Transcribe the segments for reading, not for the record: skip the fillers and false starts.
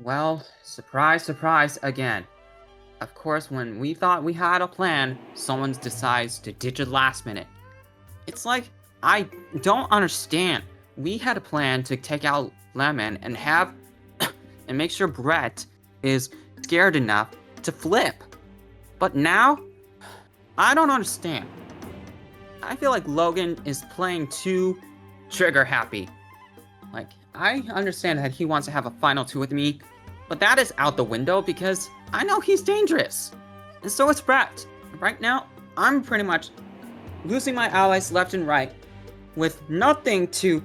Well, surprise, surprise again. Of course, when we thought we had a plan, someone decides to ditch it last minute. It's like, I don't understand. We had a plan to take out Lemon and have and make sure Brett is scared enough to flip. But now, I don't understand. I feel like Logan is playing too trigger happy. Like, I understand that he wants to have a final two with me, but that is out the window because I know he's dangerous. And so is Brett. Right now, I'm pretty much losing my allies left and right with nothing to...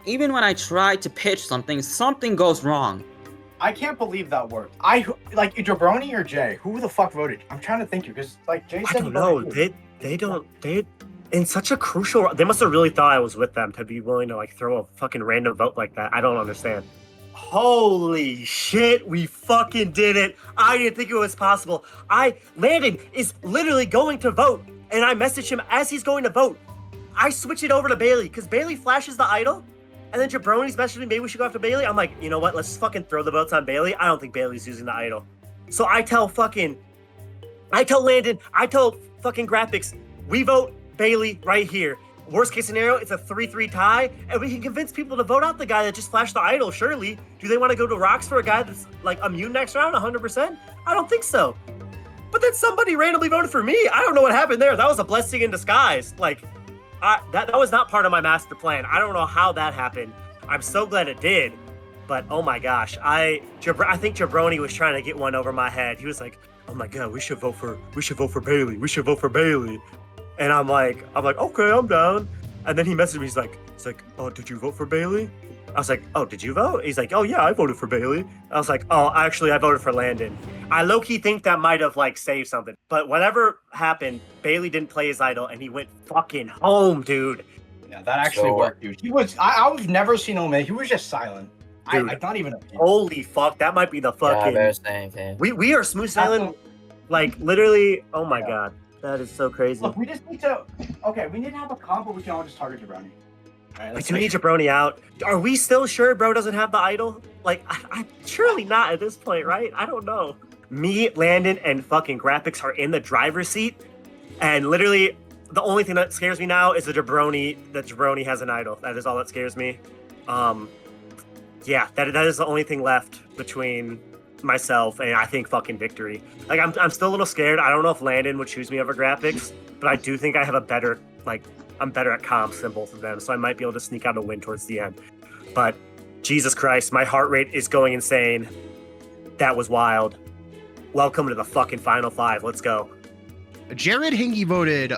Even when I try to pitch something, something goes wrong. I can't believe that worked. Like, Jabroni or Jay? Who the fuck voted? I'm trying to think, because, like, Jay said... I don't know. They in such a crucial... They must have really thought I was with them to be willing to, like, throw a fucking random vote like that. I don't understand. Holy shit, we fucking did it. I didn't think it was possible. Landon is literally going to vote, and I messaged him as he's going to vote. I switch it over to Baile, because Baile flashes the idol, and then Jabroni's messaging me, maybe we should go after Baile. I'm like, you know what, let's just fucking throw the votes on Baile. I don't think Baile's using the idol. So I tell Landon, I tell fucking Grapix, we vote Baile right here. Worst case scenario, it's a 3-3 tie, and we can convince people to vote out the guy that just flashed the idol, surely. Do they want to go to rocks for a guy that's, like, immune next round, 100%? I don't think so. But then somebody randomly voted for me. I don't know what happened there. That was a blessing in disguise. Like, that was not part of my master plan. I don't know how that happened. I'm so glad it did. But, oh my gosh, I think Jabroni was trying to get one over my head. He was like, oh my God, we should vote for Baile. We should vote for Baile. And I'm like, okay, I'm down. And then he messaged me, he's like, oh, did you vote for Baile? I was like, oh, did you vote? He's like, oh yeah, I voted for Baile. I was like, oh, actually, I voted for Landon. I low-key think that might have, like, saved something. But whatever happened, Baile didn't play his idol, and he went fucking home, dude. Yeah, that actually worked, dude. He was, I've never seen Omega. He was just silent. Dude, I not even. Holy fuck, that might be the fucking. Yeah, we are smooth sailing, like, literally. Oh my God, that is so crazy. Look, we just need to. Okay, we need to have a comp, but we can all just target Jabroni. Right, we do need Jabroni out. Are we still sure bro doesn't have the idol? Like, I'm surely not at this point, right? I don't know. Me, Landon, and fucking Grapix are in the driver's seat, and literally the only thing that scares me now is that Jabroni has an idol. That is all that scares me. Yeah, that is the only thing left between myself and I think fucking victory. Like, I'm still a little scared. I don't know if Landon would choose me over Grapix, but I do think I have a better, like, I'm better at comps than both of them, so I might be able to sneak out a win towards the end. But Jesus Christ, my heart rate is going insane. That was wild. Welcome to the fucking Final Five. Let's go. Jared Hingy voted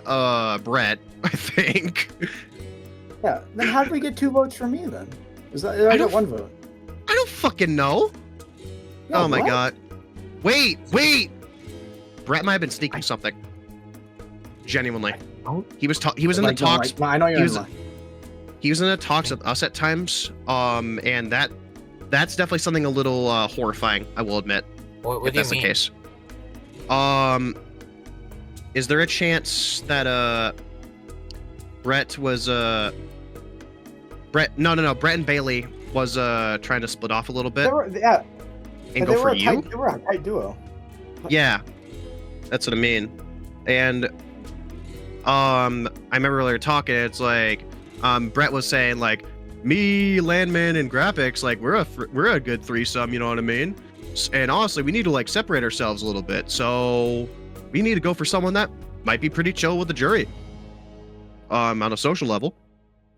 Brett, I think. Yeah, then how did we get 2 votes from me then? I got 1 vote. I don't fucking know. Yeah, oh my what? God. Wait. Brett might have been sneaking something. Genuinely. He was in the talks. I know you're lying. He was in the talks with us at times. And that's definitely something a little horrifying, I will admit. What if do you that's mean? the case. Is there a chance that Brett was Brett and Baile was trying to split off a little bit? And go for you? They were a tight duo. Yeah. That's what I mean. And I remember earlier talking, it's like Brett was saying, like, me, Landman, and Grapix, like, we're a good threesome, you know what I mean? And honestly, we need to, like, separate ourselves a little bit. So we need to go for someone that might be pretty chill with the jury on a social level.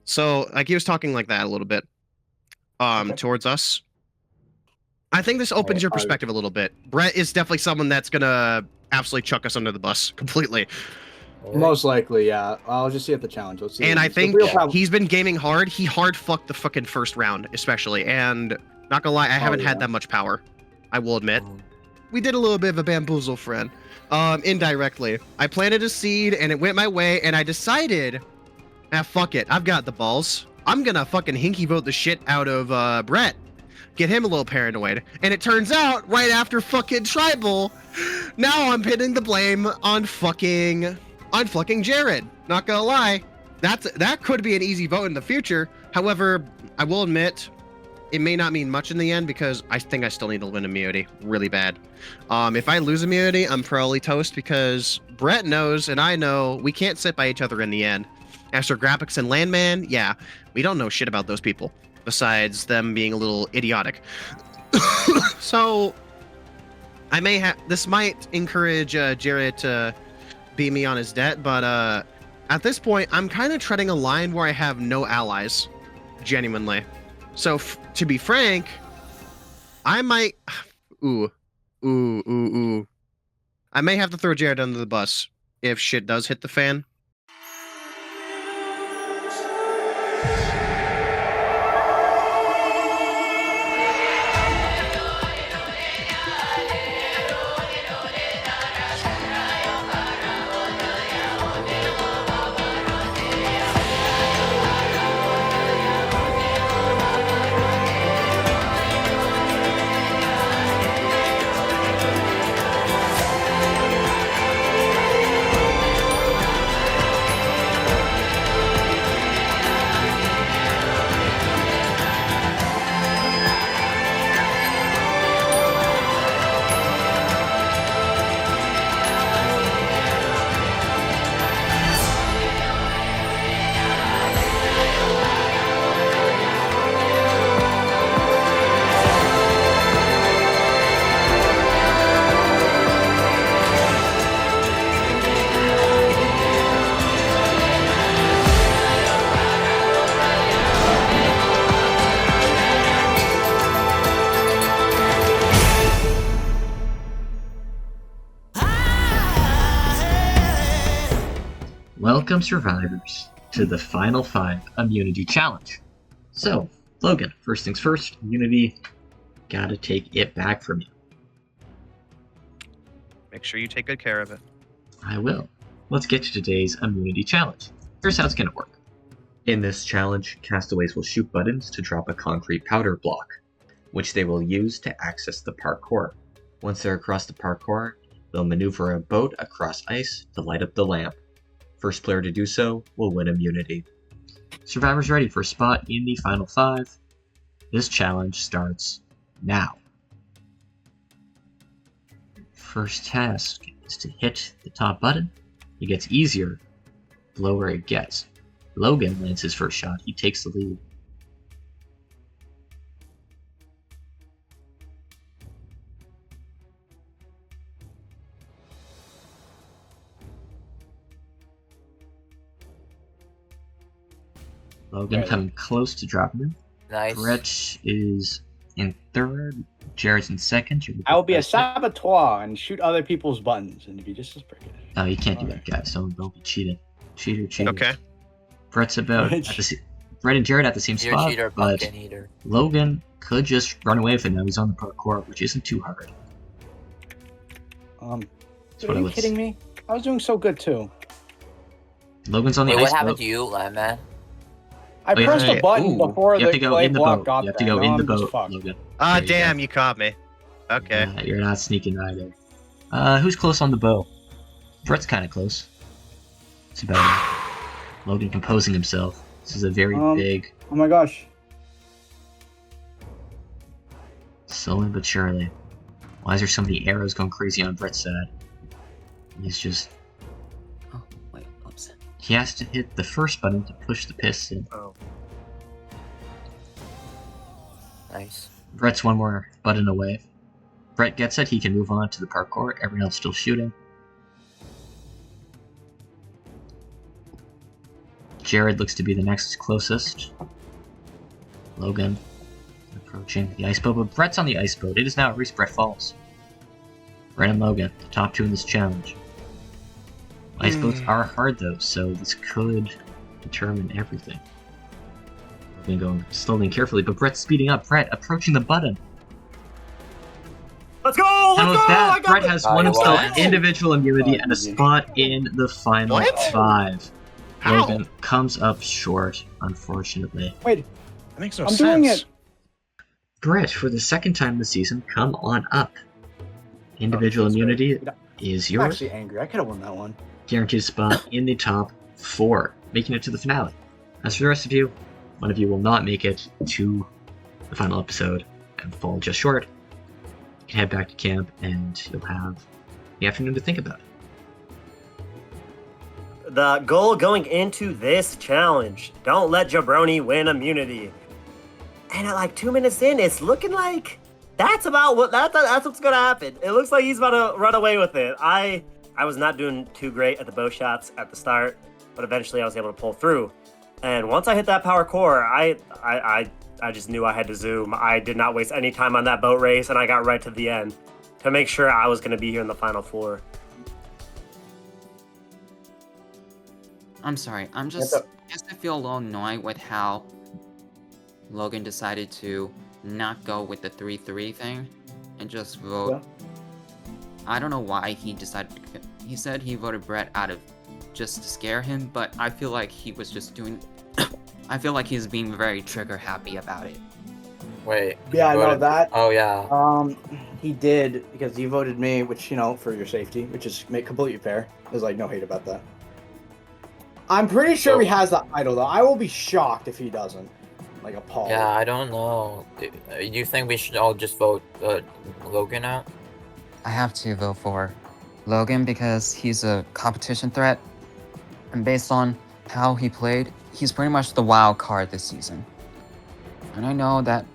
So, like, he was talking like that a little bit towards us. I think this opens your perspective a little bit. Brett is definitely someone that's gonna absolutely chuck us under the bus completely. Most likely, yeah. I'll just see at the challenge. Let's see. And I think he's been gaming hard. He hard fucked the fucking first round, especially. And not gonna lie, I haven't had that much power. I will admit. We did a little bit of a bamboozle, friend. Indirectly. I planted a seed and it went my way, and I decided, fuck it. I've got the balls. I'm gonna fucking hinky vote the shit out of Brett. Get him a little paranoid. And it turns out, right after fucking Tribal, now I'm pinning the blame on fucking Jared. Not gonna lie. That could be an easy vote in the future. However, I will admit, it may not mean much in the end because I think I still need to win immunity really bad. If I lose immunity, I'm probably toast because Brett knows and I know we can't sit by each other in the end. As for Grapix and Landman, yeah, we don't know shit about those people besides them being a little idiotic. So I may have this might encourage Jared to beat me on his debt, but at this point, I'm kind of treading a line where I have no allies, genuinely. So to be frank, I might, I may have to throw Jared under the bus if shit does hit the fan. Welcome, survivors, to the Final 5 Immunity Challenge. So, Logan, first things first, immunity, gotta take it back from you. Make sure you take good care of it. I will. Let's get to today's immunity challenge. Here's how it's gonna work. In this challenge, castaways will shoot buttons to drop a concrete powder block, which they will use to access the parkour. Once they're across the parkour, they'll maneuver a boat across ice to light up the lamp. First player to do so will win immunity. Survivors ready for a spot in the Final 5? This challenge starts now. First task is to hit the top button. It gets easier the lower it gets. Logan lands his first shot. He takes the lead. Logan coming close to dropping him. Nice. Brett is in third. Jared's in second. I will be a saboteur and shoot other people's buttons and be just as pretty. No, you can't do that, guys. Don't be cheating. Cheater. Okay. Brett's about Brett and Jared at the same You're a spot, cheater, but pumpkin eater. Logan could just run away with it now. He's on the parkour, which isn't too hard. Dude, are you kidding me? I was doing so good too. Logan's on the Wait, ice what happened boat. to you, Landman? I pressed the button before you have to the go clay in the block boat. got You have to there. go Now in the I'm just boat, fucked. Logan. Ah, There you damn, go. you caught me. Okay. You're not sneaking either. Who's close on the bow? Brett's kind of close. It's about Logan composing himself. This is a very big, Oh my gosh. slowly but surely. Why is there so many arrows going crazy on Brett's side? He's just... Oh, wait, oops. He has to hit the first button to push the piston. Oh. Nice. Brett's one more button away. Brett gets it, he can move on to the parkour. Everyone else still shooting. Jared looks to be the next closest. Logan approaching the ice boat, but Brett's on the ice boat. It is now at risk Brett falls. Brett and Logan, the top two in this challenge. Ice boats are hard though, so this could determine everything. Logan going slowly and carefully, but Brett's speeding up. Brett approaching the button. Let's go! And with Let's go! I that, got Brett it! has won himself What? individual immunity and a spot in the final What? 5. How? Logan comes up short, unfortunately. Wait, That makes no I'm sense. doing it. Brett, for the second time this season, come on up. Individual Oh, that's immunity great. is I'm yours. actually angry. I could have won that one. Guaranteed spot in the top 4, making it to the finale. As for the rest of you, one of you will not make it to the final episode and fall just short, you can head back to camp and you'll have the afternoon to think about it. The goal going into this challenge: don't let Jabroni win immunity. And at like 2 minutes in, it's looking like that's what's gonna happen. It looks like he's about to run away with it. I was not doing too great at the bow shots at the start, but eventually I was able to pull through. And once I hit that power core, I just knew I had to zoom. I did not waste any time on that boat race, and I got right to the end to make sure I was gonna be here in the final four. I'm sorry. I feel a little annoyed with how Logan decided to not go with the 3-3 thing and just vote. Yeah. I don't know why he decided he said he voted Brett out of just to scare him, but I feel like he was just doing I feel like he's being very trigger happy about it. Wait. Yeah, I know that. Oh yeah. He did because he voted me, which, you know, for your safety, which is completely fair. There's like no hate about that. I'm pretty sure he has the idol though. I will be shocked if he doesn't. Like appalled. Yeah, I don't know. Do you think we should all just vote Logan out? I have to vote for Logan because he's a competition threat, and based on how he played, he's pretty much the wild card this season. And I know that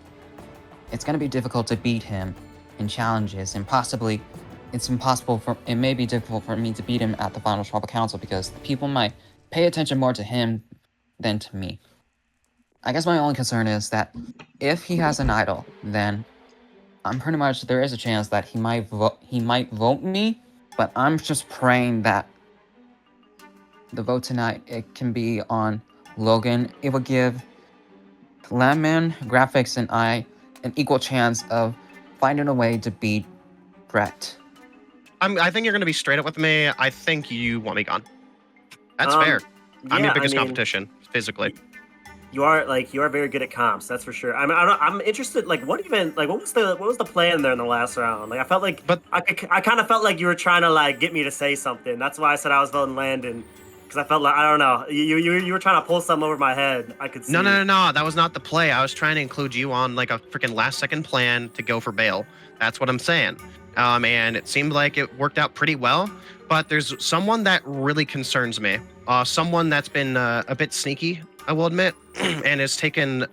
it's going to be difficult to beat him in challenges, and possibly it may be difficult for me to beat him at the final tribal council because people might pay attention more to him than to me. I guess my only concern is that if he has an idol, then there is a chance that he might vote me, but I'm just praying that the vote tonight, it can be on Logan. It will give Landman, Grapix, and I an equal chance of finding a way to beat Brett. I think you're going to be straight up with me. I think you want me gone. That's fair. I'm your biggest competition, physically. You are very good at comps, that's for sure. I'm interested. Like, what was the plan there in the last round? Like, I felt like, I kind of felt like you were trying to like get me to say something. That's why I said I was voting Landon, because I felt like, I don't know, you were trying to pull something over my head. I could see. No, that was not the play. I was trying to include you on like a freaking last second plan to go for Baile. That's what I'm saying. And it seemed like it worked out pretty well. But there's someone that really concerns me. Someone that's been a bit sneaky, I will admit, and has taken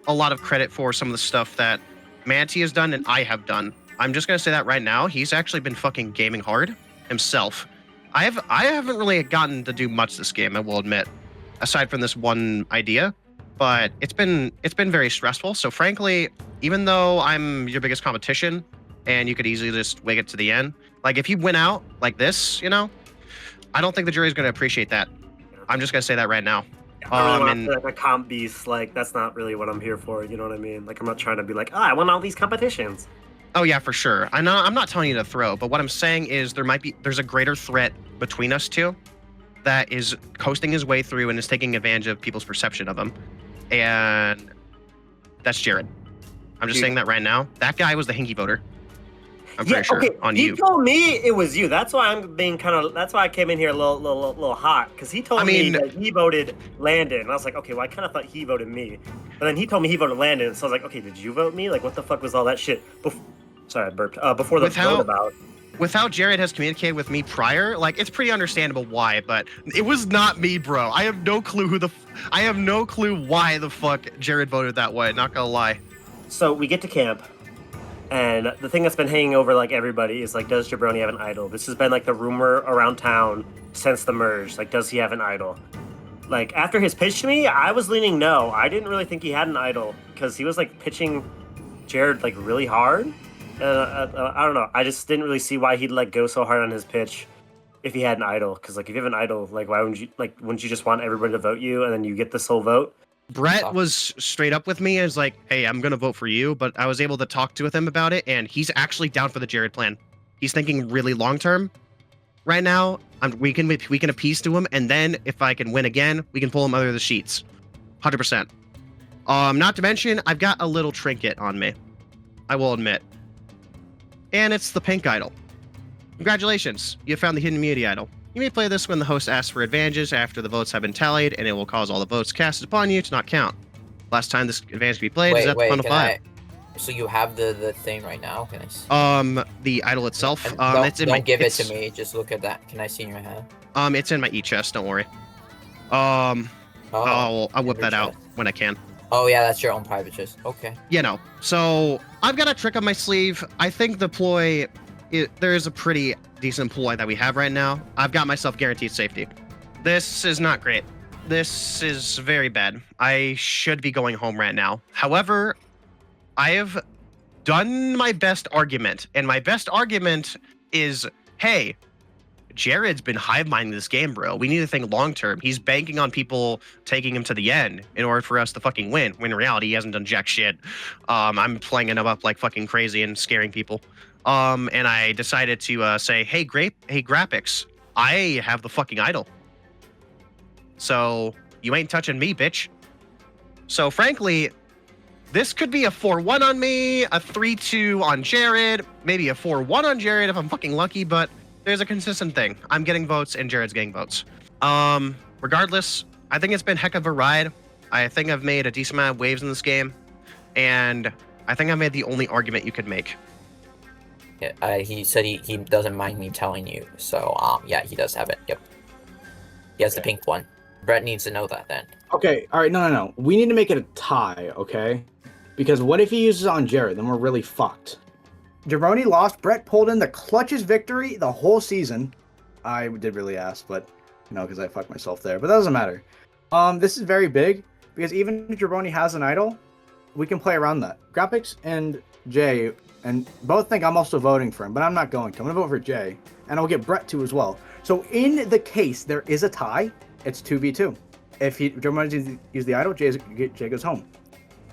a lot of credit for some of the stuff that Manti has done and I have done. I'm just gonna say that right now. He's actually been fucking gaming hard himself. I haven't really gotten to do much this game, I will admit, aside from this one idea. But it's been very stressful. So frankly, even though I'm your biggest competition, and you could easily just wait it to the end, like if you win out like this, you know, I don't think the jury's gonna appreciate that. I'm just gonna say that right now. I really want to feel like a comp beast. Like, that's not really what I'm here for. You know what I mean? Like, I'm not trying to be like, I won all these competitions. Oh yeah, for sure. I'm not telling you to throw, but what I'm saying is there's a greater threat between us two that is coasting his way through and is taking advantage of people's perception of him, and that's Jared. I'm just saying that right now. That guy was the hinky voter. I'm pretty sure on you. He told me it was you. That's why I'm being that's why I came in here a little hot, because he told me that he voted Landon. And I was like, okay, well, I kind of thought he voted me. But then he told me he voted Landon. So I was like, okay, did you vote me? Like, what the fuck was all that shit? Sorry, I burped. Before the vote about. With how Jared has communicated with me prior, like, it's pretty understandable why, but it was not me, bro. I have no clue I have no clue why the fuck Jared voted that way, not gonna lie. So we get to camp. And the thing that's been hanging over like everybody is like, does Jabroni have an idol? This has been like the rumor around town since the merge. Like, does he have an idol? Like, after his pitch to me, I was leaning no. I didn't really think he had an idol because he was like pitching Jared like really hard. I don't know. I just didn't really see why he'd like go so hard on his pitch if he had an idol. Because like, if you have an idol, like, wouldn't you just want everybody to vote you and then you get this whole vote? Brett was straight up with me as like, hey, I'm gonna vote for you, but I was able to talk with him about it, and he's actually down for the Jared plan. He's thinking really long term right now. We can appease to him, and then if I can win again, we can pull him under the sheets, 100%. Not to mention, I've got a little trinket on me, I will admit, and it's the pink idol. Congratulations, you found the hidden immunity idol. You may play this when the host asks for advantages after the votes have been tallied, and it will cause all the votes casted upon you to not count. Last time this advantage to be played is at the final 5. So you have the thing right now? Can I see? The idol itself. And don't, It's in don't my. give it's, it to me. Just look at that. Can I see in your hand? It's in my e-chest. Don't worry. Oh, I'll whip in that your out chest. when I can. Oh yeah, that's your own private chest. Okay. You know. So I've got a trick up my sleeve. I think the ploy. There is a pretty decent ploy that we have right now. I've got myself guaranteed safety. This is not great. This is very bad. I should be going home right now. However, I have done my best argument, and my best argument is, hey, Jared's been hive minding this game, bro. We need to think long term. He's banking on people taking him to the end in order for us to fucking win. When in reality, he hasn't done jack shit. I'm playing him up like fucking crazy and scaring people. And I decided to say, hey, Grapix, I have the fucking idol. So you ain't touching me, bitch. So frankly, this could be a 4-1 on me, a 3-2 on Jared, maybe a 4-1 on Jared if I'm fucking lucky, but there's a consistent thing. I'm getting votes and Jared's getting votes. Regardless, I think it's been heck of a ride. I think I've made a decent amount of waves in this game, and I think I made the only argument you could make. Yeah, he said he doesn't mind me telling you. So yeah, he does have it. Yep. He has the pink one. Brett needs to know that then. Okay, all right, no. We need to make it a tie, okay? Because what if he uses it on Jared? Then we're really fucked. Jabroni lost. Brett pulled in the clutchest victory the whole season. I did really ask, but because I fucked myself there. But that doesn't matter. This is very big because even if Jabroni has an idol, we can play around that. Grapix and Jay and both think I'm also voting for him, but I'm not going to. I'm gonna vote for Jay, and I'll get Brett too as well. So in the case there is a tie, it's 2v2. If Jabroni uses the idol, Jay goes home.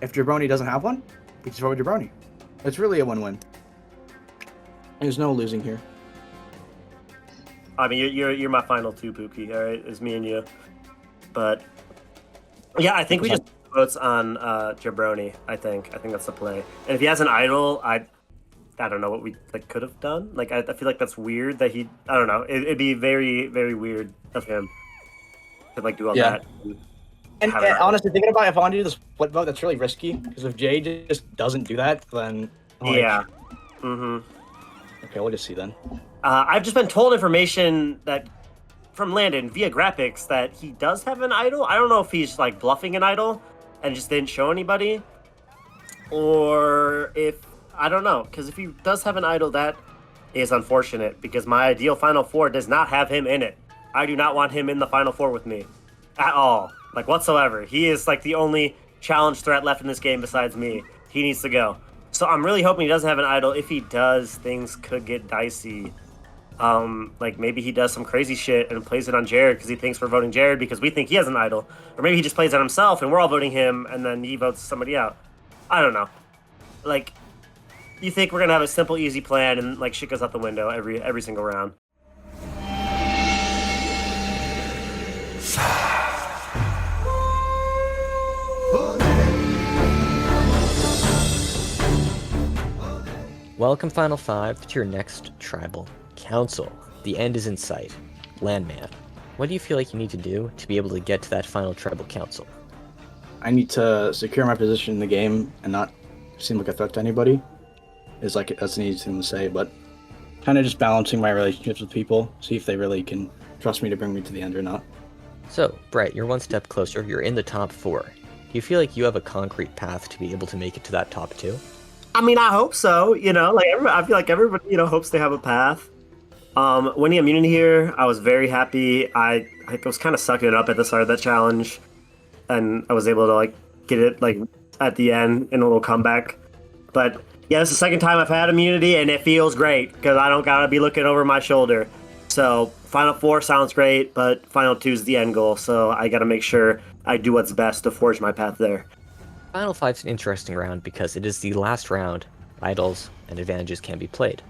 If Jabroni doesn't have one, we just vote with Jabroni. It's really a win-win. There's no losing here. I mean, you're my final two, Pookie. All right, it's me and you. But yeah, I think we just votes on Jabroni. I think that's the play. And if he has an idol, I don't know what we could have done. I feel like that's weird that he. I don't know. It'd be very, very weird of him to do all that. And honestly, thinking about if I want to do the split vote, that's really risky. Because if Jay just doesn't do that, then yeah. Mm-hmm. Okay, we'll just see then. I've just been told information that from Landon via Grapix that he does have an idol. I don't know if he's bluffing an idol and just didn't show anybody, or if I don't know. Because if he does have an idol, that is unfortunate. Because my ideal Final Four does not have him in it. I do not want him in the Final Four with me at all, whatsoever. He is the only challenge threat left in this game besides me. He needs to go. So I'm really hoping he doesn't have an idol. If he does, things could get dicey. Maybe he does some crazy shit and plays it on Jared because he thinks we're voting Jared because we think he has an idol. Or maybe he just plays it himself and we're all voting him and then he votes somebody out. I don't know. You think we're gonna have a simple, easy plan and shit goes out the window every single round. Welcome, Final Five, to your next tribal council. The end is in sight. Landman, what do you feel like you need to do to be able to get to that final tribal council? I need to secure my position in the game and not seem like a threat to anybody. That's an easy thing to say, but kind of just balancing my relationships with people, see if they really can trust me to bring me to the end or not. So, Brett, you're one step closer. You're in the top 4. Do you feel like you have a concrete path to be able to make it to that top 2? I mean, I hope so. I feel like everybody, hopes they have a path. Winning immunity here, I was very happy. I was kind of sucking it up at the start of that challenge, and I was able to get it at the end in a little comeback. But yeah, it's the second time I've had immunity, and it feels great because I don't gotta be looking over my shoulder. So Final 4 sounds great, but Final 2 is the end goal. So I gotta make sure I do what's best to forge my path there. Final 5's an interesting round because it is the last round. Idols and advantages can be played.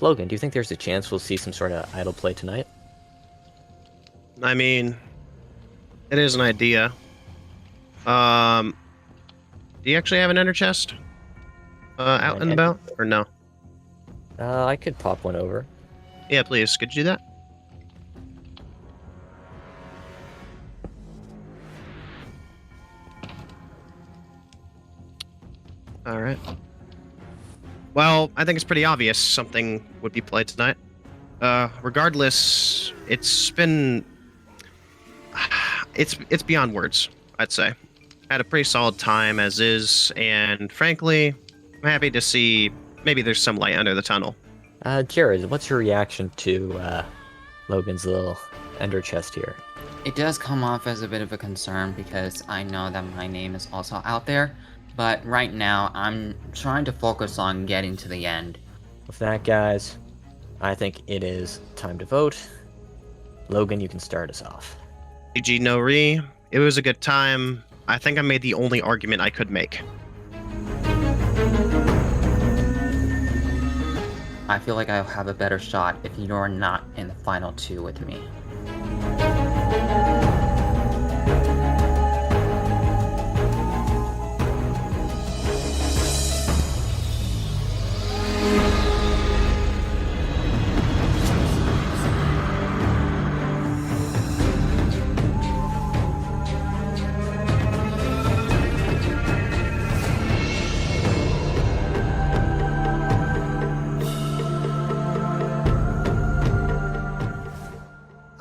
Logan, do you think there's a chance we'll see some sort of idol play tonight? I mean, it is an idea. Do you actually have an ender chest out and about, or no? I could pop one over. Yeah, please. Could you do that? All right. Well, I think it's pretty obvious something would be played tonight. Regardless, it's been... It's beyond words, I'd say. Had a pretty solid time as is, and frankly, I'm happy to see maybe there's some light under the tunnel. Jared, what's your reaction to Logan's little ender chest here? It does come off as a bit of a concern because I know that my name is also out there, but right now I'm trying to focus on getting to the end. With that, guys, I think it is time to vote. Logan, you can start us off. GG no re. It was a good time. I think I made the only argument I could make. I feel like I'll have a better shot if you're not in the final two with me.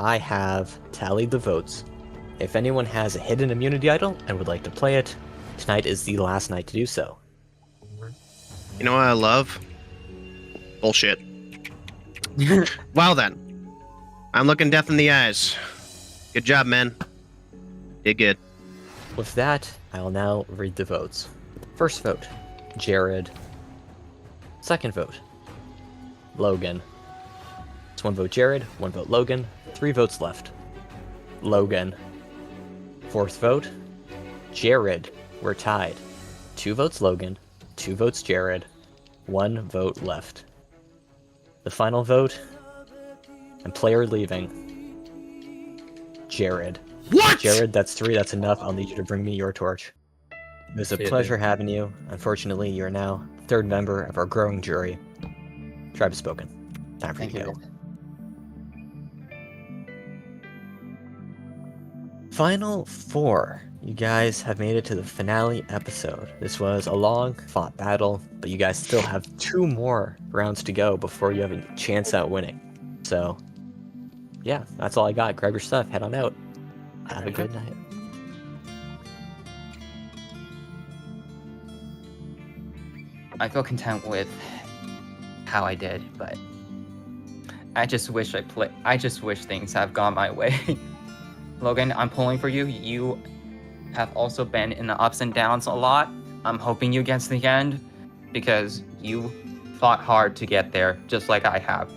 I have tallied the votes. If anyone has a hidden immunity idol and would like to play it, tonight is the last night to do so. You know what I love? Bullshit. Well then, I'm looking death in the eyes. Good job, men. Did good. With that, I will now read the votes. First vote, Jared. Second vote, Logan. It's 1 vote Jared, 1 vote Logan, 3 votes left. Logan. Fourth vote, Jared. We're tied. 2 votes Logan, 2 votes Jared, 1 vote left. The final vote, and player leaving, Jared. What? Jared, that's 3, that's enough. I'll need you to bring me your torch. It was a See you, pleasure dude. having you. Unfortunately, you're now third member of our growing jury. Tribe has spoken. Time for you Thank to you. go. Final 4. You guys have made it to the finale episode. This was a long fought battle, but you guys still have 2 more rounds to go before you have a chance at winning. So, yeah, that's all I got. Grab your stuff, head on out. Have a good night. I feel content with how I did, but I just wish things have gone my way. Logan, I'm pulling for you. You have also been in the ups and downs a lot. I'm hoping you get to the end because you fought hard to get there, just like I have.